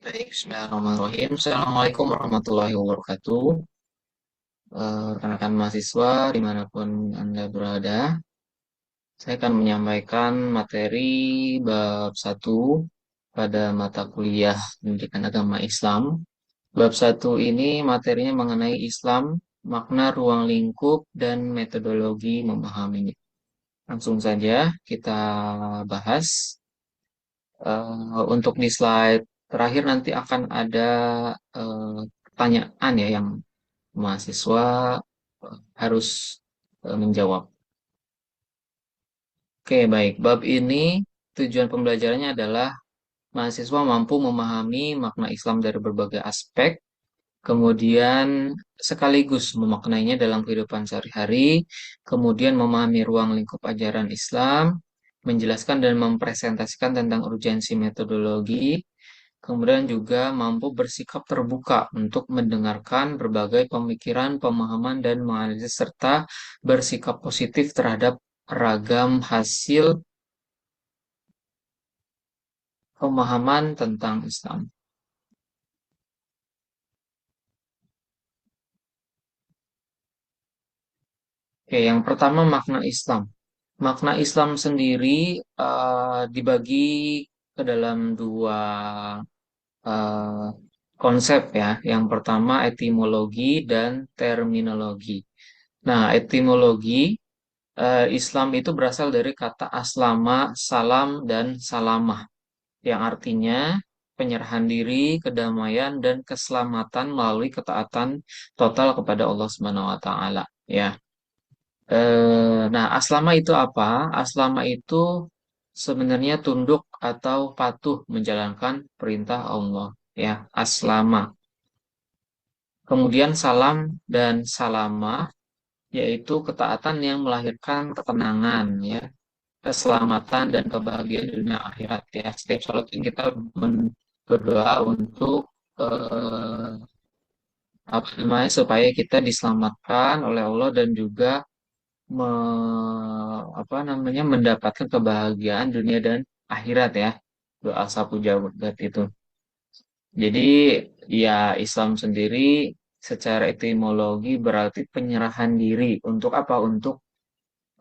Baik, bismillahirrahmanirrahim. Assalamualaikum warahmatullahi wabarakatuh. Rekan-rekan mahasiswa dimanapun Anda berada, saya akan menyampaikan materi bab satu pada mata kuliah Pendidikan Agama Islam. Bab satu ini materinya mengenai Islam, makna ruang lingkup, dan metodologi memahaminya. Langsung saja kita bahas. Untuk di slide terakhir nanti akan ada pertanyaan ya yang mahasiswa harus menjawab. Oke, baik. Bab ini tujuan pembelajarannya adalah mahasiswa mampu memahami makna Islam dari berbagai aspek, kemudian sekaligus memaknainya dalam kehidupan sehari-hari, kemudian memahami ruang lingkup ajaran Islam, menjelaskan dan mempresentasikan tentang urgensi metodologi, kemudian juga mampu bersikap terbuka untuk mendengarkan berbagai pemikiran, pemahaman, dan menganalisis serta bersikap positif terhadap ragam hasil pemahaman tentang Islam. Oke, yang pertama makna Islam. Makna Islam sendiri dibagi ke dalam dua eh, konsep ya. Yang pertama etimologi dan terminologi. Nah, etimologi Islam itu berasal dari kata aslama, salam, dan salamah, yang artinya penyerahan diri, kedamaian, dan keselamatan melalui ketaatan total kepada Allah Subhanahu wa Ta'ala. Ya. Nah, aslama itu apa? Aslama itu sebenarnya tunduk atau patuh menjalankan perintah Allah. Ya, aslama. Kemudian salam dan salama, yaitu ketaatan yang melahirkan ketenangan, ya, keselamatan dan kebahagiaan di dunia akhirat ya. Setiap sholat ini kita berdoa untuk eh, apa namanya supaya kita diselamatkan oleh Allah dan juga apa namanya mendapatkan kebahagiaan dunia dan akhirat ya. Doa sapu jagat itu. Jadi ya Islam sendiri secara etimologi berarti penyerahan diri untuk apa? Untuk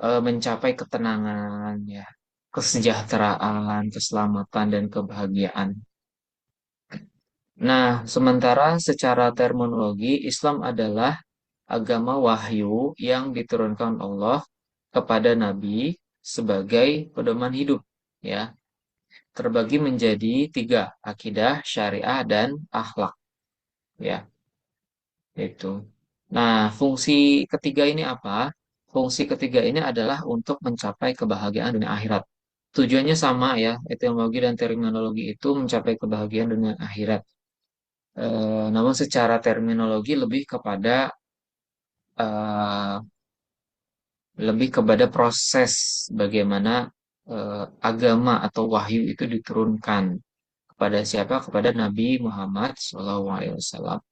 mencapai ketenangan, ya, kesejahteraan, keselamatan, dan kebahagiaan. Nah, sementara secara terminologi, Islam adalah agama wahyu yang diturunkan Allah kepada Nabi sebagai pedoman hidup, ya, terbagi menjadi tiga, akidah, syariah, dan akhlak, ya, itu. Nah, fungsi ketiga ini apa? Fungsi ketiga ini adalah untuk mencapai kebahagiaan dunia akhirat. Tujuannya sama ya, etimologi dan terminologi itu mencapai kebahagiaan dunia akhirat. Namun secara terminologi eh, lebih kepada proses bagaimana agama atau wahyu itu diturunkan kepada siapa? Kepada Nabi Muhammad SAW.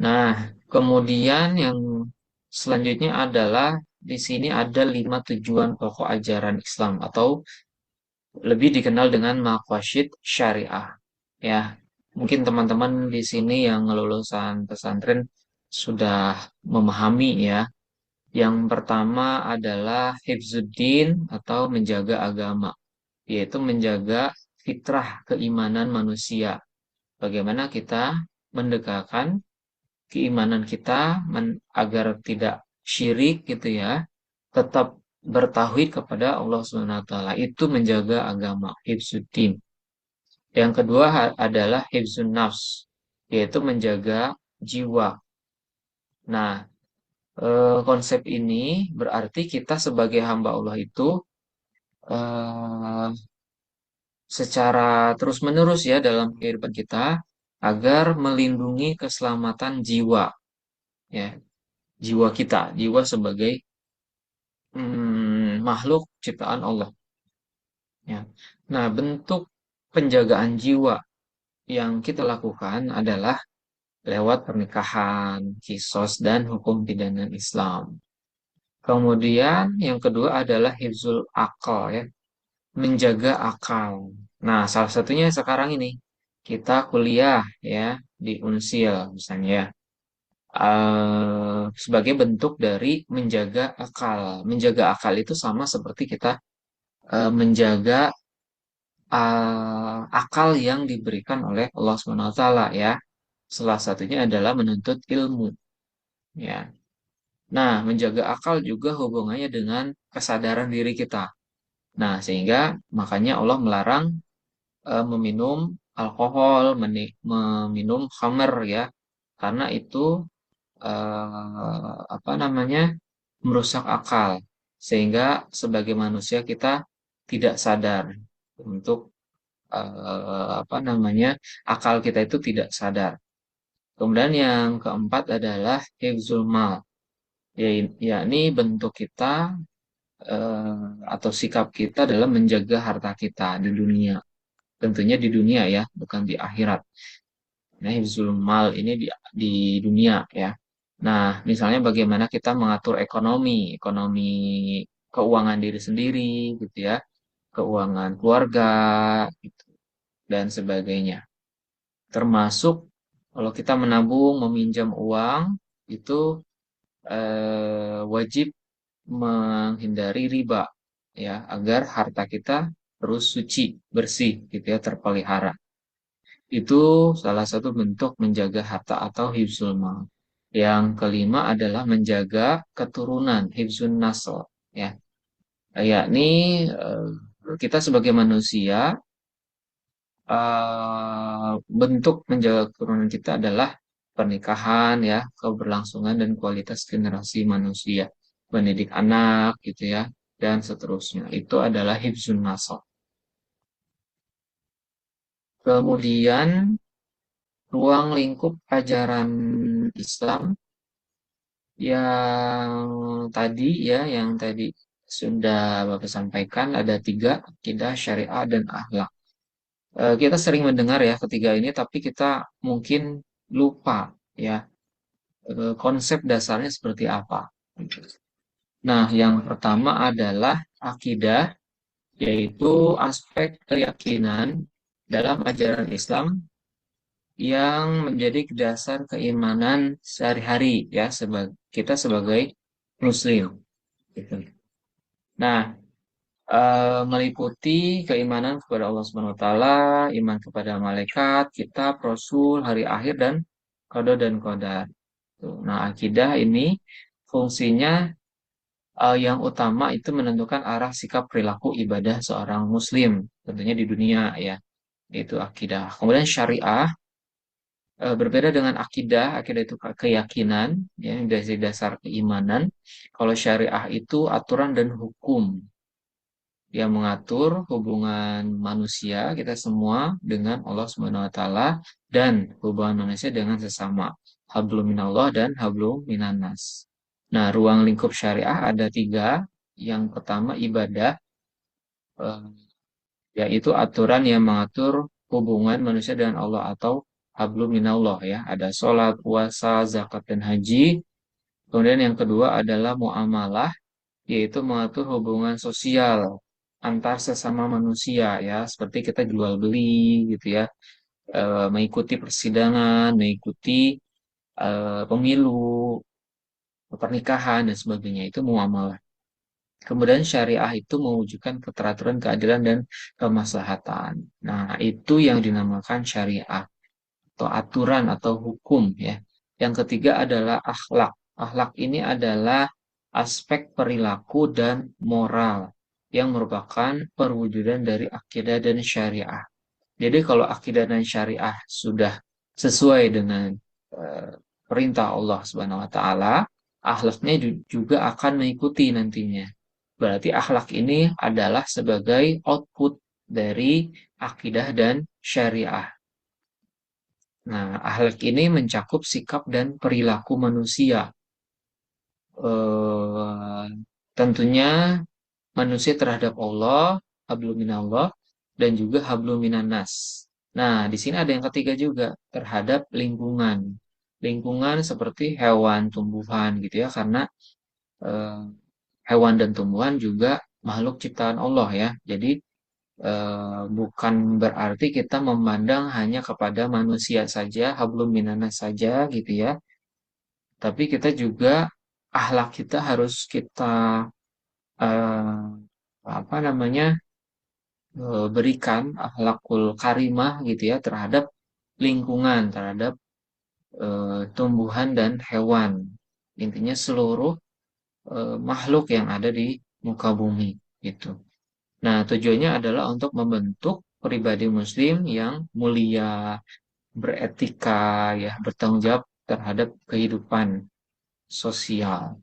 Nah, kemudian yang selanjutnya adalah di sini ada 5 tujuan pokok ajaran Islam atau lebih dikenal dengan maqasid syariah. Ya, mungkin teman-teman di sini yang lulusan pesantren sudah memahami ya. Yang pertama adalah hifzuddin atau menjaga agama, yaitu menjaga fitrah keimanan manusia. Bagaimana kita mendekatkan keimanan kita agar tidak syirik gitu ya, tetap bertauhid kepada Allah Subhanahu wa taala. Itu menjaga agama, hifzuddin. Yang kedua adalah hifzun nafs, yaitu menjaga jiwa. Nah, konsep ini berarti kita sebagai hamba Allah itu eh, secara terus-menerus ya dalam kehidupan kita agar melindungi keselamatan jiwa, ya, jiwa kita, jiwa sebagai makhluk ciptaan Allah. Ya. Nah, bentuk penjagaan jiwa yang kita lakukan adalah lewat pernikahan, kisos, dan hukum pidana Islam. Kemudian yang kedua adalah hifzul akal ya, menjaga akal. Nah, salah satunya sekarang ini kita kuliah ya di Unsil misalnya ya. Sebagai bentuk dari menjaga akal. Menjaga akal itu sama seperti kita menjaga akal yang diberikan oleh Allah Subhanahu wa taala ya. Salah satunya adalah menuntut ilmu ya. Nah, menjaga akal juga hubungannya dengan kesadaran diri kita. Nah, sehingga makanya Allah melarang meminum alkohol, meminum khamr ya. Karena itu apa namanya? Merusak akal. Sehingga sebagai manusia kita tidak sadar untuk apa namanya? Akal kita itu tidak sadar. Kemudian yang keempat adalah hifzul mal, yakni bentuk kita atau sikap kita dalam menjaga harta kita di dunia. Tentunya di dunia ya, bukan di akhirat. Nah, hifzul mal ini di dunia ya. Nah, misalnya bagaimana kita mengatur ekonomi keuangan diri sendiri gitu ya, keuangan keluarga gitu, dan sebagainya. Termasuk kalau kita menabung, meminjam uang itu wajib menghindari riba ya agar harta kita terus suci, bersih gitu ya, terpelihara. Itu salah satu bentuk menjaga harta atau hifzul mal. Yang kelima adalah menjaga keturunan, hifzun nasl ya. Yakni kita sebagai manusia bentuk menjaga keturunan kita adalah pernikahan ya, keberlangsungan dan kualitas generasi manusia, mendidik anak gitu ya, dan seterusnya. Itu adalah hifzun nasl. Kemudian ruang lingkup ajaran Islam yang yang tadi sudah Bapak sampaikan ada tiga, akidah, syariah, dan akhlak. Kita sering mendengar ya ketiga ini, tapi kita mungkin lupa ya konsep dasarnya seperti apa. Nah, yang pertama adalah akidah, yaitu aspek keyakinan dalam ajaran Islam yang menjadi dasar keimanan sehari-hari ya kita sebagai Muslim. Gitu. Nah, meliputi keimanan kepada Allah Subhanahu Wa Taala, iman kepada malaikat, kitab, rasul, hari akhir dan qada dan qadar. Tuh. Nah, akidah ini fungsinya yang utama itu menentukan arah sikap perilaku ibadah seorang Muslim, tentunya di dunia ya, itu akidah. Kemudian syariah berbeda dengan akidah, akidah itu keyakinan, ya, dari dasar keimanan. Kalau syariah itu aturan dan hukum yang mengatur hubungan manusia kita semua dengan Allah Subhanahu wa taala dan hubungan manusia dengan sesama. Hablum minallah dan hablum minannas. Nah, ruang lingkup syariah ada tiga. Yang pertama ibadah, eh, yaitu aturan yang mengatur hubungan manusia dengan Allah atau hablum minallah ya. Ada sholat, puasa, zakat, dan haji. Kemudian yang kedua adalah muamalah, yaitu mengatur hubungan sosial antar sesama manusia ya, seperti kita jual beli gitu ya, mengikuti persidangan, mengikuti pemilu, pernikahan dan sebagainya itu muamalah. Kemudian syariah itu mewujudkan keteraturan, keadilan dan kemaslahatan. Nah, itu yang dinamakan syariah atau aturan atau hukum ya. Yang ketiga adalah akhlak. Akhlak ini adalah aspek perilaku dan moral yang merupakan perwujudan dari akidah dan syariah. Jadi kalau akidah dan syariah sudah sesuai dengan eh, perintah Allah Subhanahu wa taala, akhlaknya juga akan mengikuti nantinya. Berarti akhlak ini adalah sebagai output dari akidah dan syariah. Nah, akhlak ini mencakup sikap dan perilaku manusia. Eh, tentunya manusia terhadap Allah, hablum minallah, dan juga hablum minannas. Nah, di sini ada yang ketiga juga, terhadap lingkungan. Lingkungan seperti hewan, tumbuhan gitu ya, karena eh, hewan dan tumbuhan juga makhluk ciptaan Allah ya. Jadi bukan berarti kita memandang hanya kepada manusia saja, hablum minanas saja gitu ya. Tapi kita juga akhlak kita harus kita eh, apa namanya berikan akhlakul karimah gitu ya terhadap lingkungan, terhadap tumbuhan dan hewan. Intinya seluruh makhluk yang ada di muka bumi gitu. Nah, tujuannya adalah untuk membentuk pribadi muslim yang mulia, beretika, ya, bertanggung jawab terhadap kehidupan sosial.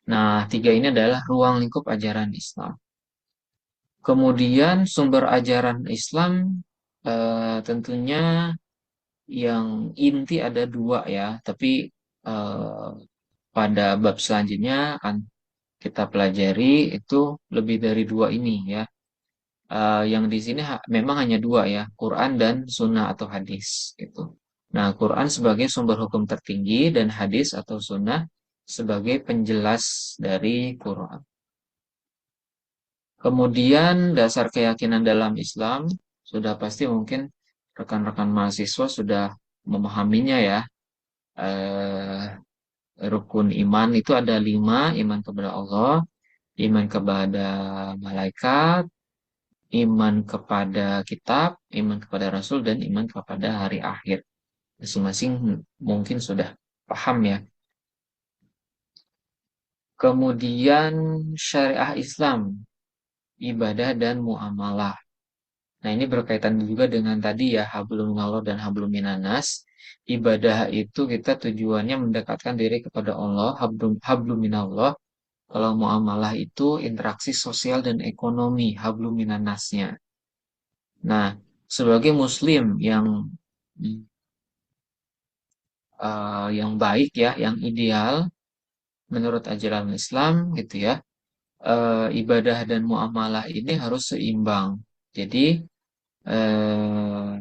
Nah, tiga ini adalah ruang lingkup ajaran Islam. Kemudian sumber ajaran Islam tentunya yang inti ada dua ya, tapi eh, pada bab selanjutnya akan kita pelajari itu lebih dari dua ini ya. Yang di sini memang hanya dua ya, Quran dan Sunnah atau hadis gitu. Nah, Quran sebagai sumber hukum tertinggi dan hadis atau Sunnah sebagai penjelas dari Quran. Kemudian dasar keyakinan dalam Islam sudah pasti mungkin rekan-rekan mahasiswa sudah memahaminya ya. Eh, Rukun iman itu ada lima, iman kepada Allah, iman kepada malaikat, iman kepada kitab, iman kepada Rasul, dan iman kepada hari akhir. Masing-masing mungkin sudah paham ya. Kemudian syariah Islam, ibadah dan muamalah. Nah, ini berkaitan juga dengan tadi ya, hablum minallah dan hablum minanas. Ibadah itu kita tujuannya mendekatkan diri kepada Allah, hablum minallah. Kalau muamalah itu interaksi sosial dan ekonomi, hablum minannasnya. Nah, sebagai muslim yang baik ya, yang ideal menurut ajaran Islam gitu ya, ibadah dan muamalah ini harus seimbang. Jadi eh,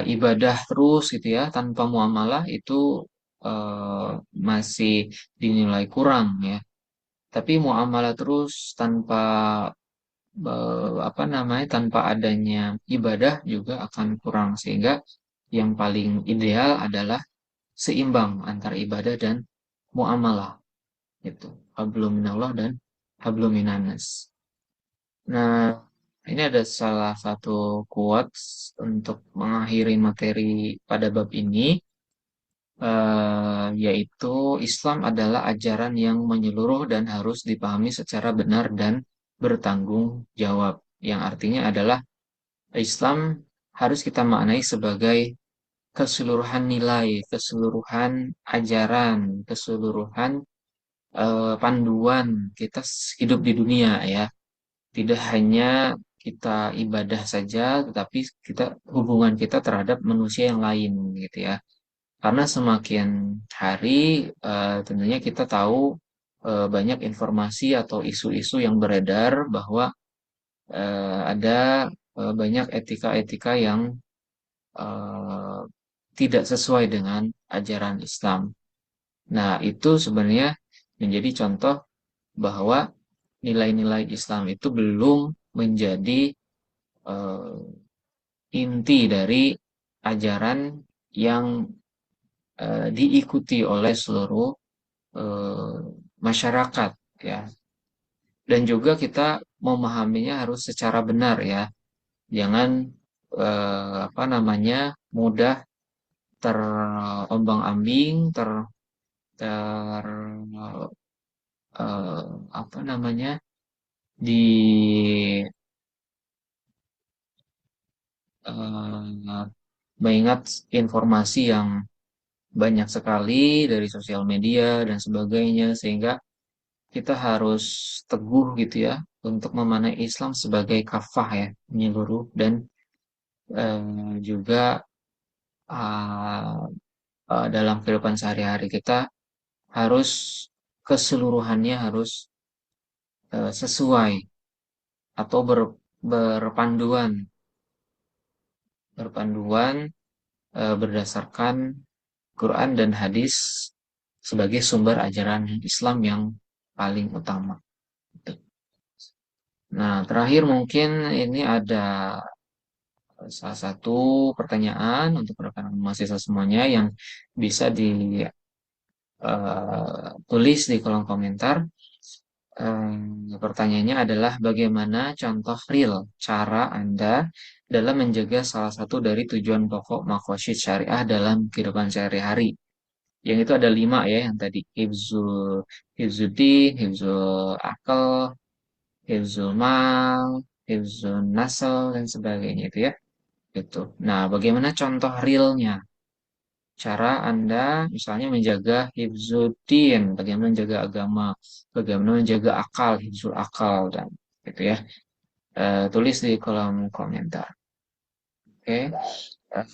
ibadah terus gitu ya tanpa muamalah itu eh, masih dinilai kurang ya. Tapi muamalah terus tanpa apa namanya tanpa adanya ibadah juga akan kurang sehingga yang paling ideal adalah seimbang antara ibadah dan muamalah itu hablum minallah dan hablum minannas. Nah, ini ada salah satu quotes untuk mengakhiri materi pada bab ini, yaitu Islam adalah ajaran yang menyeluruh dan harus dipahami secara benar dan bertanggung jawab. Yang artinya adalah Islam harus kita maknai sebagai keseluruhan nilai, keseluruhan ajaran, keseluruhan panduan kita hidup di dunia ya. Tidak hanya kita ibadah saja, tetapi kita hubungan kita terhadap manusia yang lain gitu ya. Karena semakin hari tentunya kita tahu banyak informasi atau isu-isu yang beredar bahwa ada banyak etika-etika yang eh, tidak sesuai dengan ajaran Islam. Nah, itu sebenarnya menjadi contoh bahwa nilai-nilai Islam itu belum menjadi eh, inti dari ajaran yang diikuti oleh seluruh eh, masyarakat ya. Dan juga kita memahaminya harus secara benar ya. Jangan apa namanya mudah terombang-ambing, ter apa namanya di eh, mengingat informasi yang banyak sekali dari sosial media dan sebagainya sehingga kita harus teguh gitu ya untuk memanai Islam sebagai kafah ya menyeluruh dan juga uh, dalam kehidupan sehari-hari kita harus keseluruhannya harus sesuai atau berpanduan berpanduan berdasarkan Quran dan hadis sebagai sumber ajaran Islam yang paling utama. Gitu. Nah, terakhir mungkin ini ada salah satu pertanyaan untuk rekan mahasiswa semuanya yang bisa ditulis di kolom komentar. Pertanyaannya adalah bagaimana contoh real cara Anda dalam menjaga salah satu dari tujuan pokok makosyid syariah dalam kehidupan sehari-hari. Yang itu ada 5 ya, yang tadi hifzuddin, hifzul akal, hifzul mal, hifzul nasl, dan sebagainya itu ya. Gitu. Nah, bagaimana contoh realnya? Cara Anda misalnya menjaga hifzuddin, bagaimana menjaga agama, bagaimana menjaga akal, hifzul akal, dan gitu ya. Tulis di kolom komentar. Oke. Eh,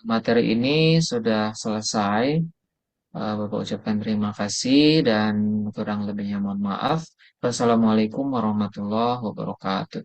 Materi ini sudah selesai. Bapak ucapkan terima kasih dan kurang lebihnya mohon maaf. Wassalamualaikum warahmatullahi wabarakatuh.